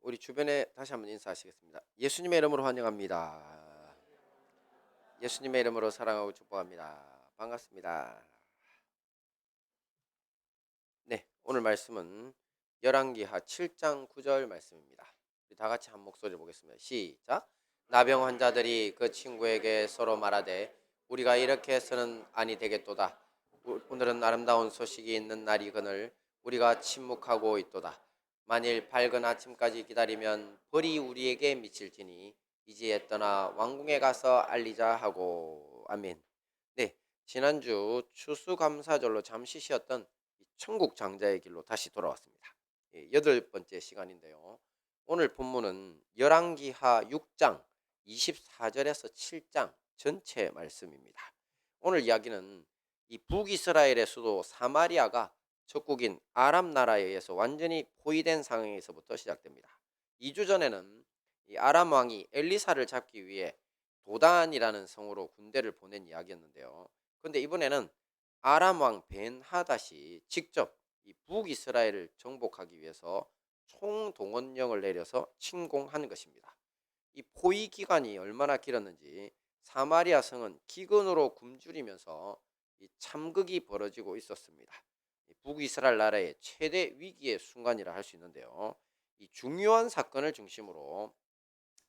우리 주변에 다시 한번 인사하시겠습니다. 예수님의 이름으로 환영합니다. 예수님의 이름으로 사랑하고 축복합니다. 반갑습니다. 네, 오늘 말씀은 열왕기하 7장 9절 말씀입니다. 우리 다 같이 한 목소리를 보겠습니다. 시작. 나병 환자들이 그 친구에게 서로 말하되 우리가 이렇게 해서는 아니 되겠도다. 오늘은 아름다운 소식이 있는 날이거늘 우리가 침묵하고 있도다. 만일 밝은 아침까지 기다리면 벌이 우리에게 미칠지니 이제 떠나 왕궁에 가서 알리자 하고. 아멘. 네, 지난주 추수감사절로 잠시 쉬었던 이 천국 장자의 길로 다시 돌아왔습니다. 여덟 번째 시간인데요. 오늘 본문은 열왕기하 6장 24절에서 7장 전체 말씀입니다. 오늘 이야기는 이 북이스라엘의 수도 사마리아가 적국인 아람 나라에 의해서 완전히 포위된 상황에서부터 시작됩니다. 2주 전에는 이 아람 왕이 엘리사를 잡기 위해 도단이라는 성으로 군대를 보낸 이야기였는데요. 그런데 이번에는 아람 왕 벤하닷이 직접 이 북이스라엘을 정복하기 위해서 총동원령을 내려서 침공하는 것입니다. 이 포위 기간이 얼마나 길었는지 사마리아 성은 기근으로 굶주리면서 이 참극이 벌어지고 있었습니다. 북이스라엘 나라의 최대 위기의 순간이라 할 수 있는데요. 이 중요한 사건을 중심으로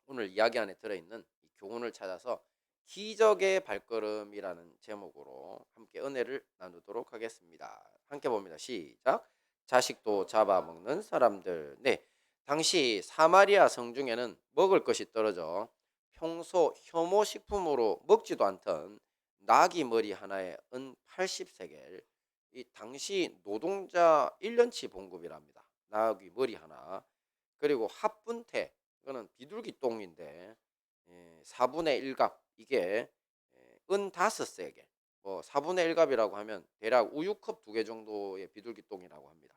오늘 이야기 안에 들어있는 이 교훈을 찾아서 기적의 발걸음이라는 제목으로 함께 은혜를 나누도록 하겠습니다. 함께 봅니다. 시작. 자식도 잡아먹는 사람들. 네, 당시 사마리아 성 중에는 먹을 것이 떨어져 평소 혐오식품으로 먹지도 않던 나귀 머리 하나에 은 80세겔, 이 당시 노동자 1년치 봉급이랍니다. 나귀 머리 하나. 그리고 합분태, 이거는 비둘기 똥인데 4분의 1갑, 이게 은 5세겔, 뭐 4분의 1갑이라고 하면 대략 우유컵 2개 정도의 비둘기 똥이라고 합니다.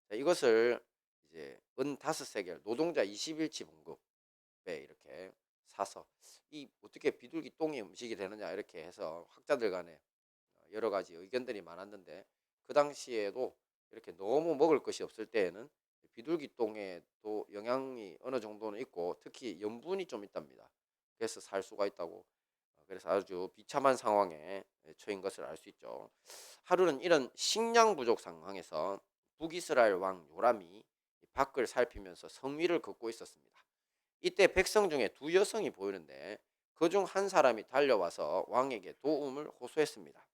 자, 이것을 이제 은 5세겔, 노동자 20일치 봉급에 이렇게 사서, 이 어떻게 비둘기 똥이 음식이 되느냐 이렇게 해서 학자들 간에 여러 가지 의견들이 많았는데, 그 당시에도 이렇게 너무 먹을 것이 없을 때에는 비둘기 똥에도 영양이 어느 정도는 있고 특히 염분이 좀 있답니다. 그래서 살 수가 있다고. 그래서 아주 비참한 상황에 처인 것을 알 수 있죠. 하루는 이런 식량 부족 상황에서 북이스라엘 왕 요람이 밖을 살피면서 성 위를 걷고 있었습니다. 이때 백성 중에 두 여성이 보이는데 그중 한 사람이 달려와서 왕에게 도움을 호소했습니다.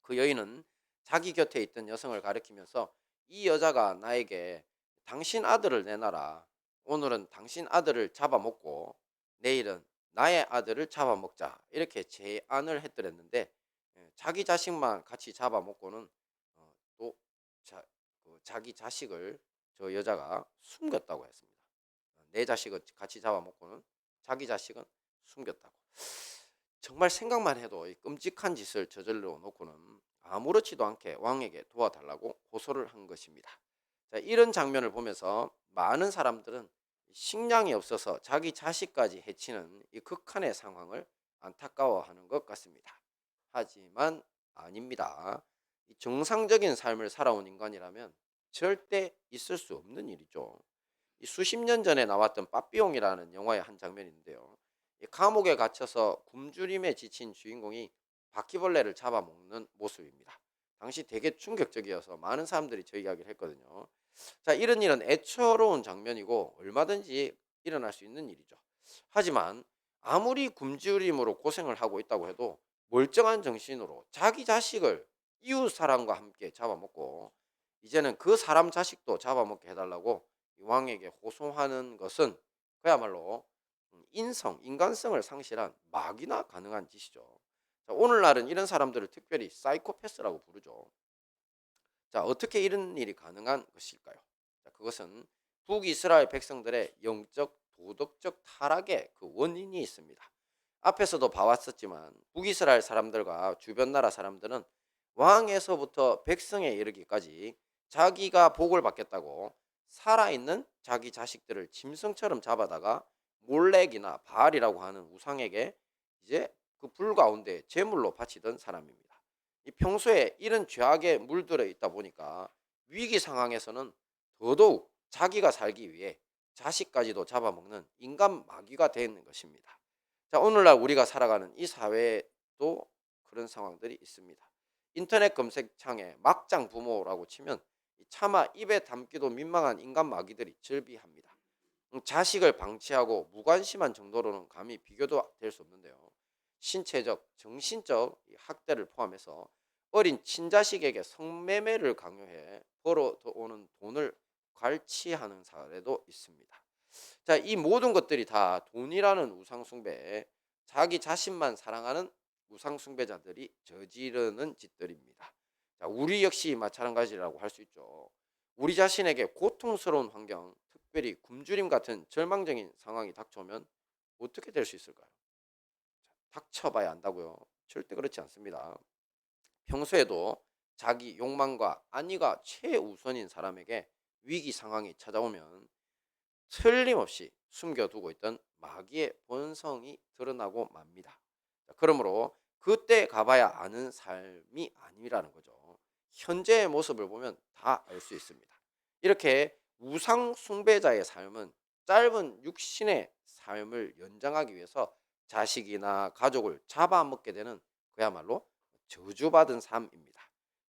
그 여인은 자기 곁에 있던 여성을 가리키면서 이 여자가 나에게 당신 아들을 내놔라. 오늘은 당신 아들을 잡아먹고 내일은 나의 아들을 잡아먹자. 이렇게 제안을 했더랬는데, 자기 자식만 같이 잡아먹고는 또 자기 자식을 저 여자가 숨겼다고 했습니다. 내 자식을 같이 잡아먹고는 자기 자식은 숨겼다고. 정말 생각만 해도 이 끔찍한 짓을 저질러 놓고는 아무렇지도 않게 왕에게 도와달라고 호소를 한 것입니다. 자, 이런 장면을 보면서 많은 사람들은 식량이 없어서 자기 자식까지 해치는 이 극한의 상황을 안타까워하는 것 같습니다. 하지만 아닙니다. 이 정상적인 삶을 살아온 인간이라면 절대 있을 수 없는 일이죠. 이 수십 년 전에 나왔던 빠삐용이라는 영화의 한 장면인데요. 이 감옥에 갇혀서 굶주림에 지친 주인공이 바퀴벌레를 잡아먹는 모습입니다. 당시 되게 충격적이어서 많은 사람들이 저 이야기를 했거든요. 자, 이런 일은 애처로운 장면이고 얼마든지 일어날 수 있는 일이죠. 하지만 아무리 굶주림으로 고생을 하고 있다고 해도 멀쩡한 정신으로 자기 자식을 이웃 사람과 함께 잡아먹고 이제는 그 사람 자식도 잡아먹게 해달라고 왕에게 호소하는 것은 그야말로 인간성을 상실한 막이나 가능한 짓이죠. 자, 오늘날은 이런 사람들을 특별히 사이코패스라고 부르죠. 자, 어떻게 이런 일이 가능한 것일까요? 자, 그것은 북이스라엘 백성들의 영적 도덕적 타락의 그 원인이 있습니다. 앞에서도 봐왔었지만 북이스라엘 사람들과 주변 나라 사람들은 왕에서부터 백성에 이르기까지 자기가 복을 받겠다고 살아있는 자기 자식들을 짐승처럼 잡아다가 몰렉이나 바알이라고 하는 우상에게 이제 그 불 가운데 제물로 바치던 사람입니다. 이 평소에 이런 죄악에 물들어 있다 보니까 위기 상황에서는 더더욱 자기가 살기 위해 자식까지도 잡아먹는 인간 마귀가 되어 있는 것입니다. 자, 오늘날 우리가 살아가는 이 사회에도 그런 상황들이 있습니다. 인터넷 검색창에 막장 부모라고 치면 차마 입에 담기도 민망한 인간 마귀들이 즐비합니다. 자식을 방치하고 무관심한 정도로는 감히 비교도 될 수 없는데요. 신체적, 정신적 학대를 포함해서 어린 친자식에게 성매매를 강요해 벌어오는 돈을 갈취하는 사례도 있습니다. 자, 이 모든 것들이 다 돈이라는 우상숭배에 자기 자신만 사랑하는 우상숭배자들이 저지르는 짓들입니다. 자, 우리 역시 마찬가지라고 할 수 있죠. 우리 자신에게 고통스러운 환경, 특별히 굶주림 같은 절망적인 상황이 닥쳐오면 어떻게 될 수 있을까요? 닥쳐봐야 안다고요? 절대 그렇지 않습니다. 평소에도 자기 욕망과 안위가 최우선인 사람에게 위기 상황이 찾아오면 틀림없이 숨겨두고 있던 마귀의 본성이 드러나고 맙니다. 그러므로 그때 가봐야 아는 삶이 아니라는 거죠. 현재의 모습을 보면 다 알 수 있습니다. 이렇게 우상 숭배자의 삶은 짧은 육신의 삶을 연장하기 위해서 자식이나 가족을 잡아먹게 되는 그야말로 저주받은 삶입니다.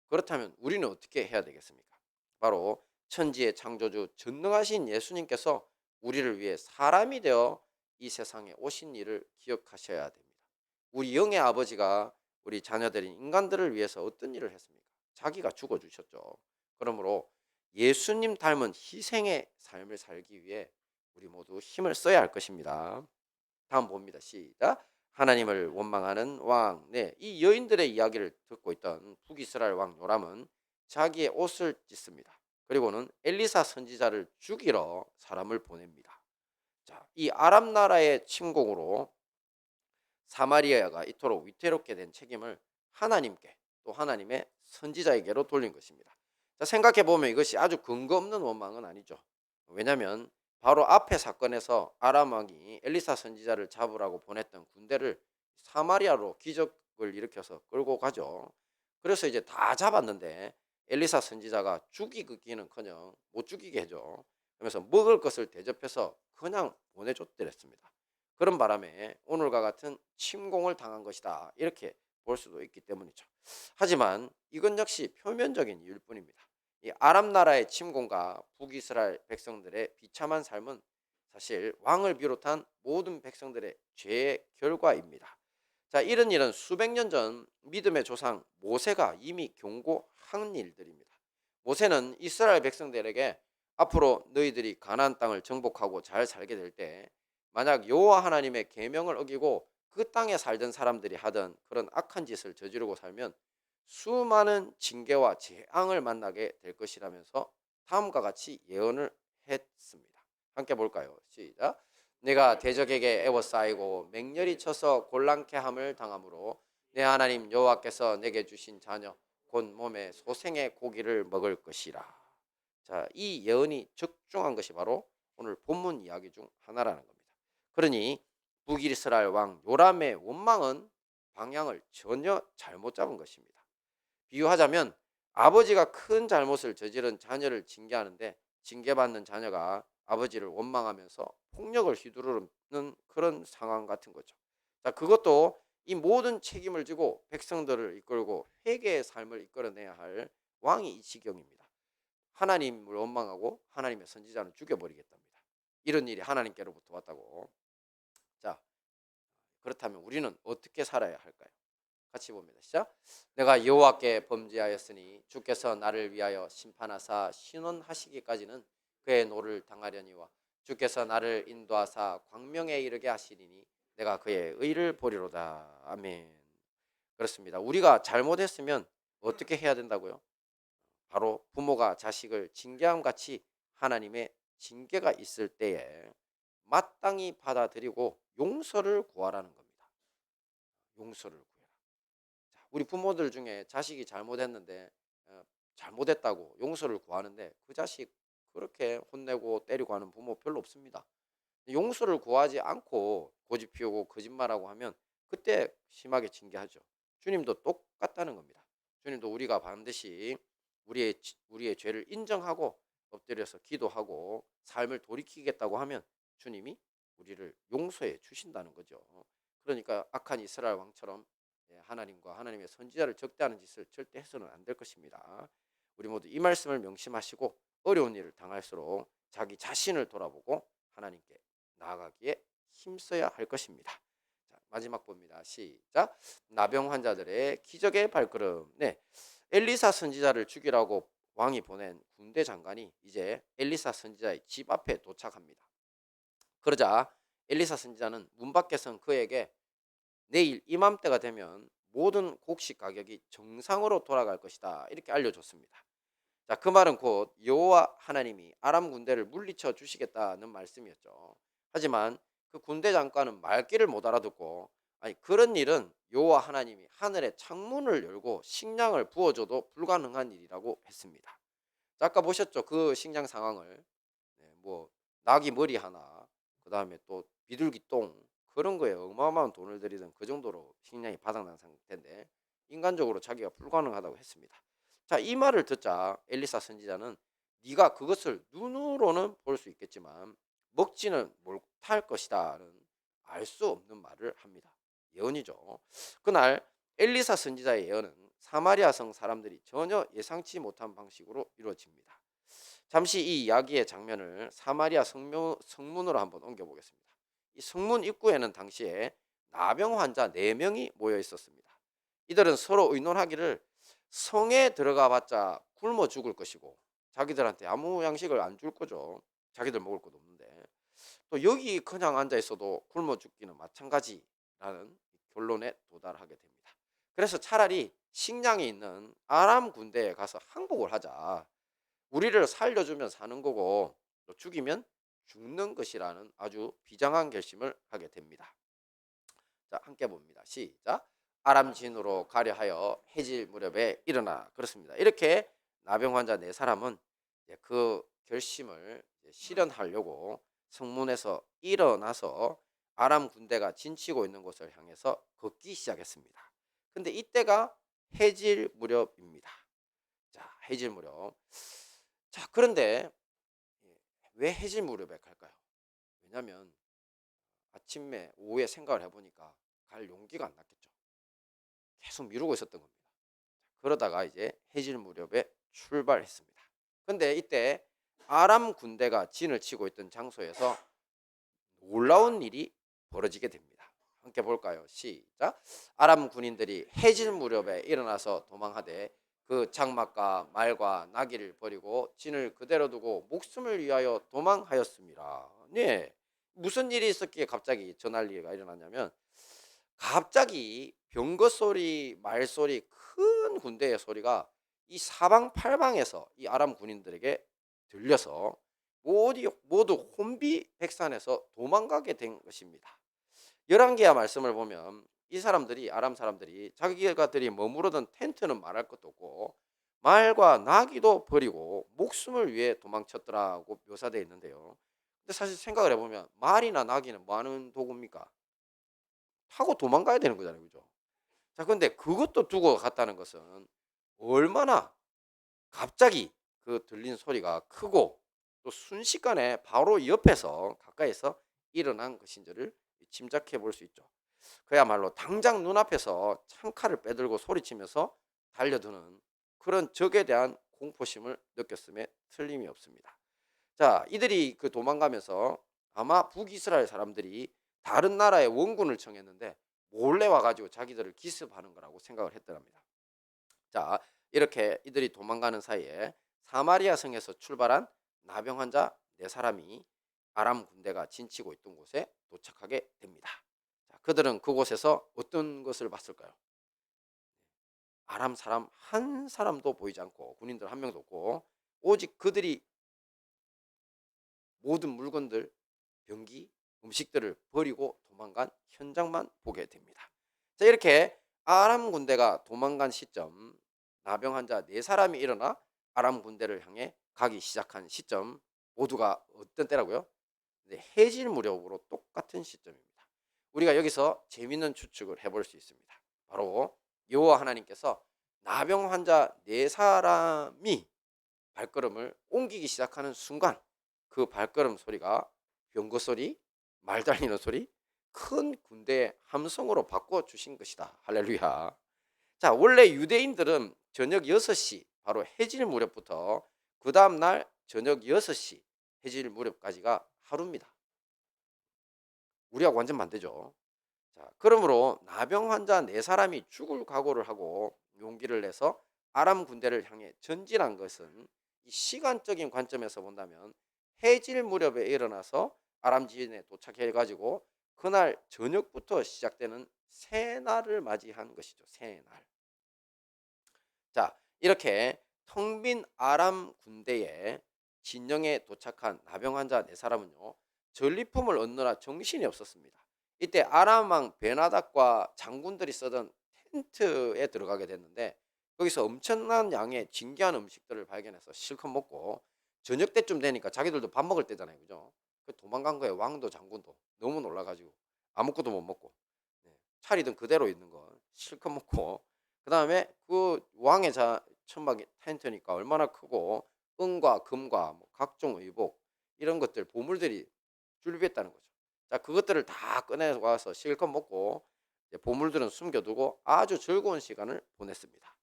그렇다면 우리는 어떻게 해야 되겠습니까? 바로 천지의 창조주 전능하신 예수님께서 우리를 위해 사람이 되어 이 세상에 오신 일을 기억하셔야 됩니다. 우리 영의 아버지가 우리 자녀들인 인간들을 위해서 어떤 일을 했습니까? 자기가 죽어주셨죠. 그러므로 예수님 닮은 희생의 삶을 살기 위해 우리 모두 힘을 써야 할 것입니다. 다음 봅니다. 시작. 하나님을 원망하는 왕. 네, 이 여인들의 이야기를 듣고 있던 북이스라엘 왕 요람은 자기의 옷을 찢습니다. 그리고는 엘리사 선지자를 죽이러 사람을 보냅니다. 자, 이 아람 나라의 침공으로 사마리아가 이토록 위태롭게 된 책임을 하나님께 또 하나님의 선지자에게로 돌린 것입니다. 자, 생각해 보면 이것이 아주 근거 없는 원망은 아니죠. 왜냐하면 바로 앞의 사건에서 아람 왕이 엘리사 선지자를 잡으라고 보냈던 군대를 사마리아로 기적을 일으켜서 끌고 가죠. 그래서 이제 다 잡았는데 엘리사 선지자가 죽이기는커녕 못 죽이게 해줘. 그러면서 먹을 것을 대접해서 그냥 보내줬더랬습니다. 그런 바람에 오늘과 같은 침공을 당한 것이다, 이렇게 볼 수도 있기 때문이죠. 하지만 이건 역시 표면적인 이유일 뿐입니다. 이 아람 나라의 침공과 북이스라엘 백성들의 비참한 삶은 사실 왕을 비롯한 모든 백성들의 죄의 결과입니다. 자, 이런 일은 수백 년 전 믿음의 조상 모세가 이미 경고한 일들입니다. 모세는 이스라엘 백성들에게 앞으로 너희들이 가나안 땅을 정복하고 잘 살게 될 때 만약 여호와 하나님의 계명을 어기고 그 땅에 살던 사람들이 하던 그런 악한 짓을 저지르고 살면 수많은 징계와 재앙을 만나게 될 것이라면서 다음과 같이 예언을 했습니다. 함께 볼까요? 시작. 내가 대적에게 애워싸이고 맹렬히 쳐서 곤란케 함을 당하므로 내 하나님 여호와께서 내게 주신 자녀 곧 몸에 소생의 고기를 먹을 것이라. 자, 이 예언이 적중한 것이 바로 오늘 본문 이야기 중 하나라는 겁니다. 그러니 북이스라엘 왕 요람의 원망은 방향을 전혀 잘못 잡은 것입니다. 비유하자면 아버지가 큰 잘못을 저지른 자녀를 징계하는데 징계받는 자녀가 아버지를 원망하면서 폭력을 휘두르는 그런 상황 같은 거죠. 자, 그것도 이 모든 책임을 지고 백성들을 이끌고 회개의 삶을 이끌어내야 할 왕이 이 지경입니다. 하나님을 원망하고 하나님의 선지자는 죽여버리겠답니다. 이런 일이 하나님께로부터 왔다고. 자, 그렇다면 우리는 어떻게 살아야 할까요? 같이 봅니다. 시작. 내가 여호와께 범죄하였으니 주께서 나를 위하여 심판하사 신원하시기까지는 그의 노를 당하려니와 주께서 나를 인도하사 광명에 이르게 하시리니 내가 그의 의를 보리로다. 아멘. 그렇습니다. 우리가 잘못했으면 어떻게 해야 된다고요? 바로 부모가 자식을 징계함 같이 하나님의 징계가 있을 때에 마땅히 받아들이고 용서를 구하라는 겁니다. 용서를 구해라. 자, 우리 부모들 중에 자식이 잘못했는데 잘못했다고 용서를 구하는데 그 자식 그렇게 혼내고 때리고 하는 부모 별로 없습니다. 용서를 구하지 않고 고집 피우고 거짓말하고 하면 그때 심하게 징계하죠. 주님도 똑같다는 겁니다. 주님도 우리가 반드시 우리의 죄를 인정하고 엎드려서 기도하고 삶을 돌이키겠다고 하면 주님이 우리를 용서해 주신다는 거죠. 그러니까 악한 이스라엘 왕처럼 하나님과 하나님의 선지자를 적대하는 짓을 절대 해서는 안 될 것입니다. 우리 모두 이 말씀을 명심하시고 어려운 일을 당할수록 자기 자신을 돌아보고 하나님께 나아가기에 힘써야 할 것입니다. 자, 마지막 봅니다. 시작. 나병 환자들의 기적의 발걸음. 네, 엘리사 선지자를 죽이라고 왕이 보낸 군대 장관이 이제 엘리사 선지자의 집 앞에 도착합니다. 그러자 엘리사 선지자는 문 밖에선 그에게 내일 이맘때가 되면 모든 곡식 가격이 정상으로 돌아갈 것이다, 이렇게 알려줬습니다. 자, 그 말은 곧 여호와 하나님이 아람 군대를 물리쳐 주시겠다는 말씀이었죠. 하지만 그 군대 장관은 말귀를 못 알아듣고, 아니 그런 일은 여호와 하나님이 하늘의 창문을 열고 식량을 부어줘도 불가능한 일이라고 했습니다. 자, 아까 보셨죠? 그 식량 상황을. 뭐 나귀 머리 하나, 그 다음에 또 비둘기 똥, 그런 거에 어마어마한 돈을 들이던 그 정도로 식량이 바닥난 상태인데 인간적으로 자기가 불가능하다고 했습니다. 자, 이 말을 듣자 엘리사 선지자는 네가 그것을 눈으로는 볼 수 있겠지만 먹지는 못할 것이다는 알 수 없는 말을 합니다. 예언이죠. 그날 엘리사 선지자의 예언은 사마리아 성 사람들이 전혀 예상치 못한 방식으로 이루어집니다. 잠시 이 이야기의 장면을 사마리아 성문으로 한번 옮겨보겠습니다. 이 성문 입구에는 당시에 나병 환자 4명이 모여 있었습니다. 이들은 서로 의논하기를 성에 들어가 봤자 굶어 죽을 것이고 자기들한테 아무 양식을 안 줄 거죠. 자기들 먹을 것도 없는데 또 여기 그냥 앉아 있어도 굶어 죽기는 마찬가지라는 결론에 도달하게 됩니다. 그래서 차라리 식량이 있는 아람 군대에 가서 항복을 하자. 우리를 살려주면 사는 거고 또 죽이면 죽는 것이라는 아주 비장한 결심을 하게 됩니다. 자, 함께 봅니다. 시작. 아람 진으로 가려 하여 해질 무렵에 일어나. 그렇습니다. 이렇게 나병 환자 4사람은 그 결심을 실현하려고 성문에서 일어나서 아람 군대가 진치고 있는 곳을 향해서 걷기 시작했습니다. 근데 이때가 해질 무렵입니다. 자, 해질 무렵. 자, 그런데 왜 해질 무렵에 갈까요? 왜냐하면 아침에 오후에 생각을 해보니까 갈 용기가 안 났겠죠. 계속 미루고 있었던 겁니다. 그러다가 이제 해질 무렵에 출발했습니다. 근데 이때 아람 군대가 진을 치고 있던 장소에서 놀라운 일이 벌어지게 됩니다. 함께 볼까요? 시작. 아람 군인들이 해질 무렵에 일어나서 도망하되 그 장막과 말과 나귀를 버리고 진을 그대로 두고 목숨을 위하여 도망하였습니다. 네, 무슨 일이 있었기에 갑자기 저 난리가 일어났냐면 갑자기 병거 소리, 말 소리, 큰 군대의 소리가 이 사방팔방에서 이 아람 군인들에게 들려서 모두 혼비백산해서 도망가게 된 것입니다. 열왕기하 말씀을 보면 이 사람들이, 아람 사람들이 자기들이 머무르던 텐트는 말할 것도 없고 말과 나귀도 버리고 목숨을 위해 도망쳤더라고 묘사되어 있는데요. 근데 사실 생각을 해보면 말이나 나귀는 뭐 하는 도구입니까? 타고 도망가야 되는 거잖아요, 그죠? 자, 근데 그것도 두고 갔다는 것은 얼마나 갑자기 그 들린 소리가 크고 또 순식간에 바로 옆에서 가까이서 일어난 것인지를 짐작해 볼 수 있죠. 그야말로 당장 눈앞에서 창칼을 빼들고 소리치면서 달려드는 그런 적에 대한 공포심을 느꼈음에 틀림이 없습니다. 자, 이들이 그 도망가면서 아마 북이스라엘 사람들이 다른 나라의 원군을 청했는데 몰래 와가지고 자기들을 기습하는 거라고 생각을 했더랍니다. 자, 이렇게 이들이 도망가는 사이에 사마리아 성에서 출발한 나병 환자 4사람이 아람 군대가 진치고 있던 곳에 도착하게 됩니다. 자, 그들은 그곳에서 어떤 것을 봤을까요? 아람 사람 한 사람도 보이지 않고 군인들 한 명도 없고 오직 그들이 모든 물건들, 병기, 음식들을 버리고 도망간 현장만 보게 됩니다. 자, 이렇게 아람 군대가 도망간 시점, 나병 환자 4사람이 일어나 아람 군대를 향해 가기 시작한 시점 모두가 어떤 때라고요? 네, 해질 무렵으로 똑같은 시점입니다. 우리가 여기서 재미있는 추측을 해볼 수 있습니다. 바로 여호와 하나님께서 나병 환자 4사람이 발걸음을 옮기기 시작하는 순간 그 발걸음 소리가 병거 소리, 말 달리는 소리, 큰 군대의 함성으로 바꿔주신 것이다. 할렐루야. 자, 원래 유대인들은 저녁 6시 바로 해질 무렵부터 그 다음날 저녁 6시 해질 무렵까지가 하루입니다. 우리하고 완전 반대죠. 자, 그러므로 나병 환자 4사람이 죽을 각오를 하고 용기를 내서 아람 군대를 향해 전진한 것은 이 시간적인 관점에서 본다면 해질 무렵에 일어나서 아람 지인에 도착해 가지고 그날 저녁부터 시작되는 새날을 맞이한 것이죠. 새날. 자, 이렇게 텅 빈 아람 군대에 진영에 도착한 나병 환자 4사람은요. 전리품을 얻느라 정신이 없었습니다. 이때 아람 왕 베나닥과 장군들이 쓰던 텐트에 들어가게 됐는데 거기서 엄청난 양의 진귀한 음식들을 발견해서 실컷 먹고 저녁 때쯤 되니까 자기들도 밥 먹을 때잖아요. 그죠? 도망간 거예요. 왕도 장군도. 너무 놀라가지고 아무것도 못 먹고 차리던 그대로 있는 거 실컷 먹고 그다음에 그 왕의 천막이 텐트니까 얼마나 크고 은과 금과 뭐 각종 의복 이런 것들 보물들이 준비했다는 거죠. 자, 그것들을 다 꺼내 와서 실컷 먹고 이제 보물들은 숨겨두고 아주 즐거운 시간을 보냈습니다.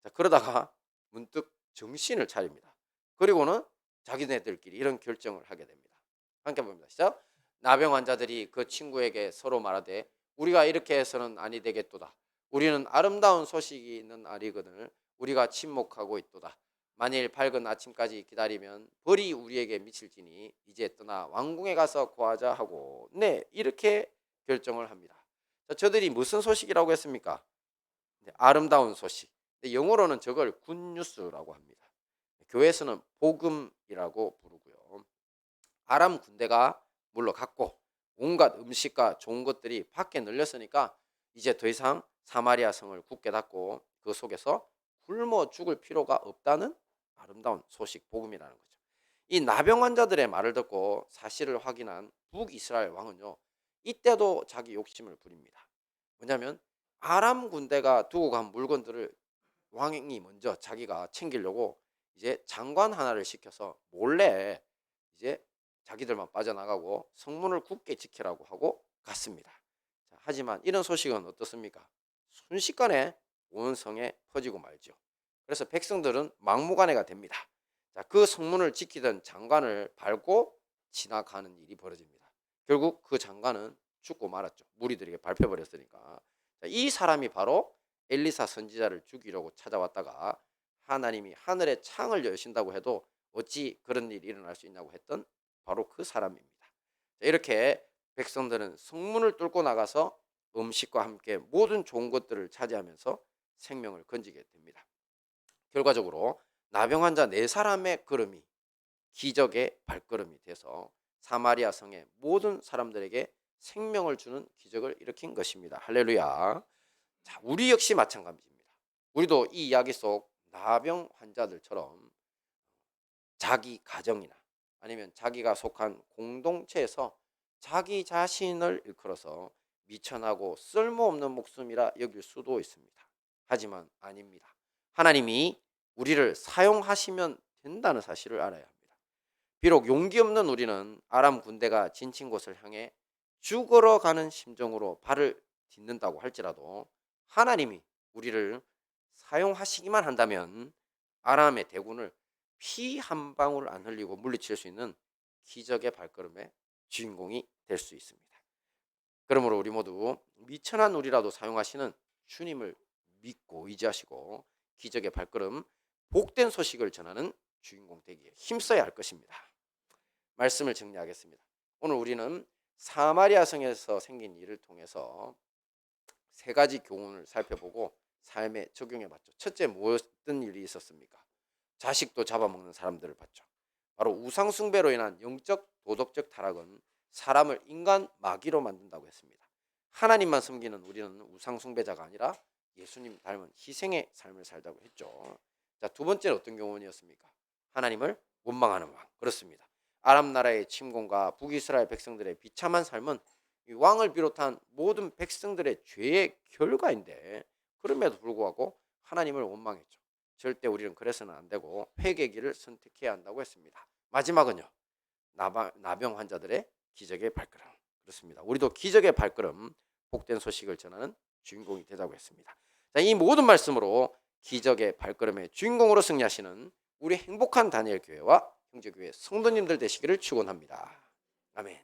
자, 그러다가 문득 정신을 차립니다. 그리고는 자기네들끼리 이런 결정을 하게 됩니다. 함께 봅니다. 시작. 나병 환자들이 그 친구에게 서로 말하되 우리가 이렇게 해서는 아니 되겠도다. 우리는 아름다운 소식이 있는 아리거늘 우리가 침묵하고 있도다. 만일 밝은 아침까지 기다리면 벌이 우리에게 미칠지니 이제 떠나 왕궁에 가서 구하자 하고 이렇게 결정을 합니다. 자, 저들이 무슨 소식이라고 했습니까? 아름다운 소식. 영어로는 저걸 굿뉴스라고 합니다. 교회에서는 복음이라고 부르고요. 아람 군대가 물러갔고 온갖 음식과 좋은 것들이 밖에 널렸으니까 이제 더 이상 사마리아 성을 굳게 닫고 그 속에서 굶어 죽을 필요가 없다는 아름다운 소식 복음이라는 거죠. 이 나병 환자들의 말을 듣고 사실을 확인한 북이스라엘 왕은요. 이때도 자기 욕심을 부립니다. 뭐냐면 아람 군대가 두고 간 물건들을 왕이 먼저 자기가 챙기려고 이제 장관 하나를 시켜서 몰래 이제 자기들만 빠져나가고 성문을 굳게 지키라고 하고 갔습니다. 자, 하지만 이런 소식은 어떻습니까? 순식간에 온 성에 퍼지고 말죠. 그래서 백성들은 막무가내가 됩니다. 자, 그 성문을 지키던 장관을 밟고 지나가는 일이 벌어집니다. 결국 그 장관은 죽고 말았죠. 무리들에게 밟혀버렸으니까. 자, 이 사람이 바로 엘리사 선지자를 죽이려고 찾아왔다가 하나님이 하늘의 창을 여신다고 해도 어찌 그런 일이 일어날 수 있냐고 했던 바로 그 사람입니다. 자, 이렇게 백성들은 성문을 뚫고 나가서 음식과 함께 모든 좋은 것들을 차지하면서 생명을 건지게 됩니다. 결과적으로 나병 환자 4사람의 걸음이 기적의 발걸음이 돼서 사마리아 성의 모든 사람들에게 생명을 주는 기적을 일으킨 것입니다. 할렐루야. 자, 우리 역시 마찬가지입니다. 우리도 이 이야기 속 나병 환자들처럼 자기 가정이나 아니면 자기가 속한 공동체에서 자기 자신을 일컬어서 미천하고 쓸모없는 목숨이라 여길 수도 있습니다. 하지만 아닙니다. 하나님이 우리를 사용하시면 된다는 사실을 알아야 합니다. 비록 용기 없는 우리는 아람 군대가 진친 곳을 향해 죽으러 가는 심정으로 발을 딛는다고 할지라도 하나님이 우리를 사용하시기만 한다면 아람의 대군을 피 한 방울 안 흘리고 물리칠 수 있는 기적의 발걸음의 주인공이 될 수 있습니다. 그러므로 우리 모두 미천한 우리라도 사용하시는 주님을 믿고 의지하시고 기적의 발걸음, 복된 소식을 전하는 주인공 되기에 힘써야 할 것입니다. 말씀을 정리하겠습니다. 오늘 우리는 사마리아 성에서 생긴 일을 통해서 3가지 교훈을 살펴보고 삶에 적용해 봤죠. 첫째, 무엇든 일이 있었습니까? 자식도 잡아먹는 사람들을 봤죠. 바로 우상 숭배로 인한 영적 도덕적 타락은 사람을 인간 마귀로 만든다고 했습니다. 하나님만 섬기는 우리는 우상 숭배자가 아니라 예수님 닮은 희생의 삶을 살자고 했죠. 자, 두 번째는 어떤 교훈이었습니까? 하나님을 원망하는 왕. 그렇습니다. 아람 나라의 침공과 북이스라엘 백성들의 비참한 삶은 이 왕을 비롯한 모든 백성들의 죄의 결과인데 그럼에도 불구하고 하나님을 원망했죠. 절대 우리는 그래서는 안 되고 회개의 길을 선택해야 한다고 했습니다. 마지막은요. 나병 환자들의 기적의 발걸음. 그렇습니다. 우리도 기적의 발걸음, 복된 소식을 전하는 주인공이 되자고 했습니다. 자, 이 모든 말씀으로 기적의 발걸음의 주인공으로 승리하시는 우리 행복한 다니엘 교회와 형제교회 성도님들 되시기를 축원합니다. 아멘.